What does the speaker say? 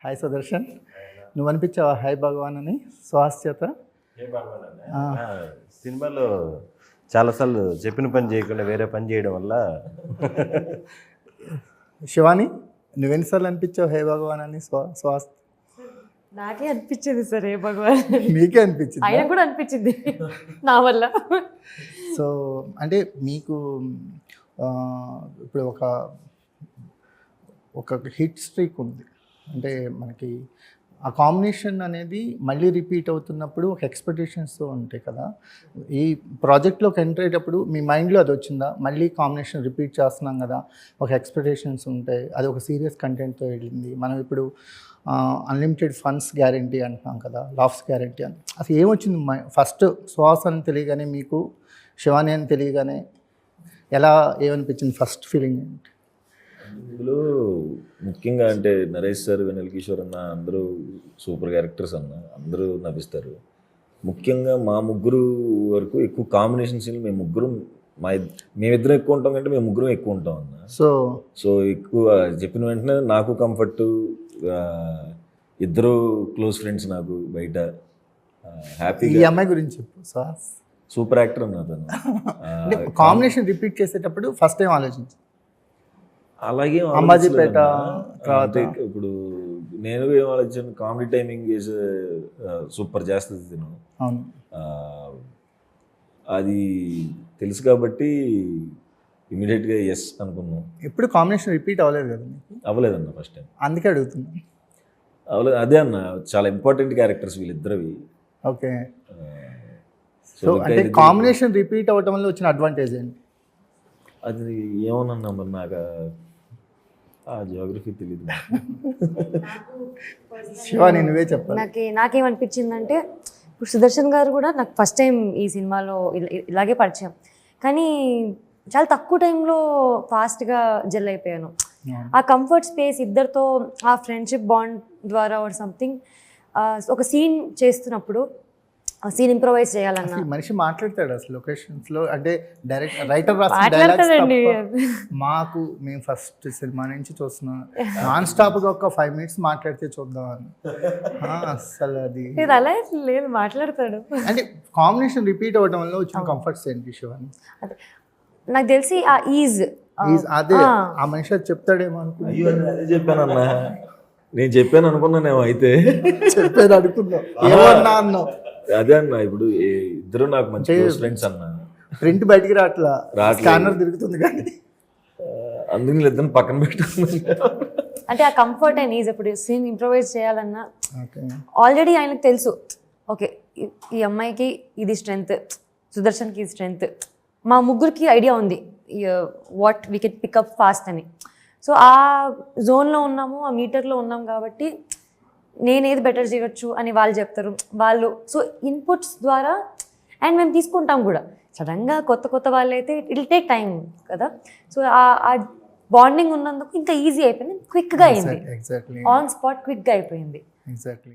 Hi Sudarshan, నువ్వు అనిపించావా hi భగవాన్ అని సుహాస్ చేత? సినిమాలో చాలాసార్లు చెప్పిన పని చేయకుండా వేరే పని చేయడం వల్ల శివాని, నువ్వెన్నిసార్లు అనిపించావు హే భగవాన్ అని సుహాస్? నాకే అనిపించింది సార్ ఏ భగవాన్, మీకే అనిపించింది? ఆయన కూడా అనిపించింది నా వల్ల. సో అంటే మీకు ఇప్పుడు ఒక హిట్ స్ట్రీక్ ఉంది, అంటే మనకి ఆ కాంబినేషన్ అనేది మళ్ళీ రిపీట్ అవుతున్నప్పుడు ఒక ఎక్స్పెక్టేషన్స్తో ఉంటాయి కదా. ఈ ప్రాజెక్ట్లోకి ఎంటర్ అయ్యేటప్పుడు మీ మైండ్లో అది వచ్చిందా? మళ్ళీ కాంబినేషన్ రిపీట్ చేస్తున్నాం కదా, ఒక ఎక్స్పెక్టేషన్స్ ఉంటాయి, అది ఒక సీరియస్ కంటెంట్తో వెళ్ళింది. మనం ఇప్పుడు అన్లిమిటెడ్ ఫండ్స్ గ్యారంటీ అంటున్నాం కదా, లాఫ్స్ గ్యారంటీ అని. అసలు ఏమొచ్చింది ఫస్ట్ సుహాస్ అని తెలియగానే, మీకు శివాని అని తెలియగానే ఎలా ఏమనిపించింది? ఫస్ట్ ఫీలింగ్ ఏంటి? ఇందులో ముఖ్యంగా అంటే నరేష్ సార్, వెన్నెల కిషోర్ అన్న అందరూ సూపర్ క్యారెక్టర్స్ అన్న, అందరూ నవ్విస్తారు. ముఖ్యంగా మా ముగ్గురు వరకు ఎక్కువ కాంబినేషన్ సీన్లు మేము ముగ్గురు, మేమిద్దరం ఎక్కువ ఉంటాం కంటే మేము ముగ్గురం ఎక్కువ ఉంటాం అన్న. సో ఎక్కువ చెప్పిన వెంటనే నాకు కంఫర్ట్, ఇద్దరు క్లోజ్ ఫ్రెండ్స్ నాకు బయట. హ్యాపీగా ఈ అమ్మాయి గురించి చెప్పు. సూపర్ యాక్టర్ అన్న తను. కాంబినేషన్ రిపీట్ చేసేటప్పుడు ఫస్ట్ టైం ఆలోచించి అలాగే అంబాజీపేట ఇప్పుడు నేను ఏం ఆలోచించాను, కామెడీ టైమింగ్ చేసే సూపర్ చేస్తుంది తిను. అది తెలుసు కాబట్టి ఇమీడియట్గా ఎస్ అనుకున్నాం. ఎప్పుడు కాంబినేషన్ రిపీట్ అవ్వలేదు కదా మీకు? అవ్వలేదన్న ఫస్ట్ టైం, అందుకే అడుగుతున్నాను. అవ్వలేదు, అదే అన్న చాలా ఇంపార్టెంట్ క్యారెక్టర్స్ వీళ్ళిద్దరివి. ఓకే, సో అంటే కాంబినేషన్ రిపీట్ అవ్వటం వల్ల వచ్చిన అడ్వాంటేజ్ ఏంటి? అది ఏమోనన్నా మరి నాకు ఆ జియోగ్రఫీ తెలియదు. శివాని నువ్వే చెప్పాలి. నాకేమనిపించిందంటే, ఇప్పుడు సుదర్శన్ గారు కూడా నాకు ఫస్ట్ టైం ఈ సినిమాలో ఇలాగే పరిచయం, కానీ చాలా తక్కువ టైంలో ఫాస్ట్గా జెల్ అయిపోయాను. ఆ కంఫర్ట్ స్పేస్, ఇద్దరితో ఆ ఫ్రెండ్షిప్ బాండ్ ద్వారా ఆర్ సంథింగ్, ఒక సీన్ చేస్తున్నప్పుడు సీన్ ఇంప్రొవైజ్ చేయాలన్నా మనిషి మాట్లాడతాడు అసలు లొకేషన్స్లో, అంటే డైరెక్ట్ రైటర్ రాసిన డైలాగ్స్ మాకు మేము ఫస్ట్ సినిమా నుంచి చూస్తున్నాం, నాన్ స్టాప్గా ఒక 5 minutes మాట్లాడితే చూద్దామని. అసలు అది అలా లేదు, మాట్లాడతాడు. అంటే కాంబినేషన్ రిపీట్ అవ్వడం వల్ల వచ్చిన కంఫర్ట్స్ ఏంటి శివాని? నాకు తెలిసి ఆ ఈజ్, అదే ఆ మనిషి అది చెప్తాడేమో అనుకున్నా. అదే చెప్పానన్నా, నేను చెప్పాను అనుకున్నానేమో, అయితే చెప్పాను అనుకున్నావు, ఏమన్నా అన్నావు. అదే అన్న, ఇప్పుడు ఇద్దరు నాకు మంచి ఫ్రెండ్స్ అన్న. ప్రింట్ బయటికి రావట్లా, స్కానర్ తిరుగుతుంది కానీ అందుకు ఇద్దరు పక్కన పెట్టుకున్నాను. అంటే ఆ కంఫర్ట్ అండ్ ఈజ్, ఇప్పుడు సీన్ ఇంప్రొవైజ్ చేయాలన్నా ఆల్రెడీ ఆయనకు తెలుసు, ఓకే ఈ అమ్మాయికి ఇది స్ట్రెంగ్త్, సుదర్శన్కి ఇది స్ట్రెంగ్త్, మా ముగ్గురికి ఐడియా ఉంది what we can pick up fast అని. సో ఆ జోన్లో ఉన్నాము, ఆ మీటర్లో ఉన్నాం కాబట్టి నేనేది బెటర్ చేయవచ్చు అని వాళ్ళు చెప్తారు వాళ్ళు. సో ఇన్పుట్స్ ద్వారా అండ్ మేము తీసుకుంటాం కూడా. సడన్గా కొత్త వాళ్ళైతే ఇట్ విల్ టేక్ టైం కదా. సో ఆ బాండింగ్ ఉన్నందుకు ఇంకా ఈజీ అయిపోయింది, క్విక్గా అయింది, ఆన్ స్పాట్ క్విక్గా అయిపోయింది. ఎగ్జాక్ట్లీ.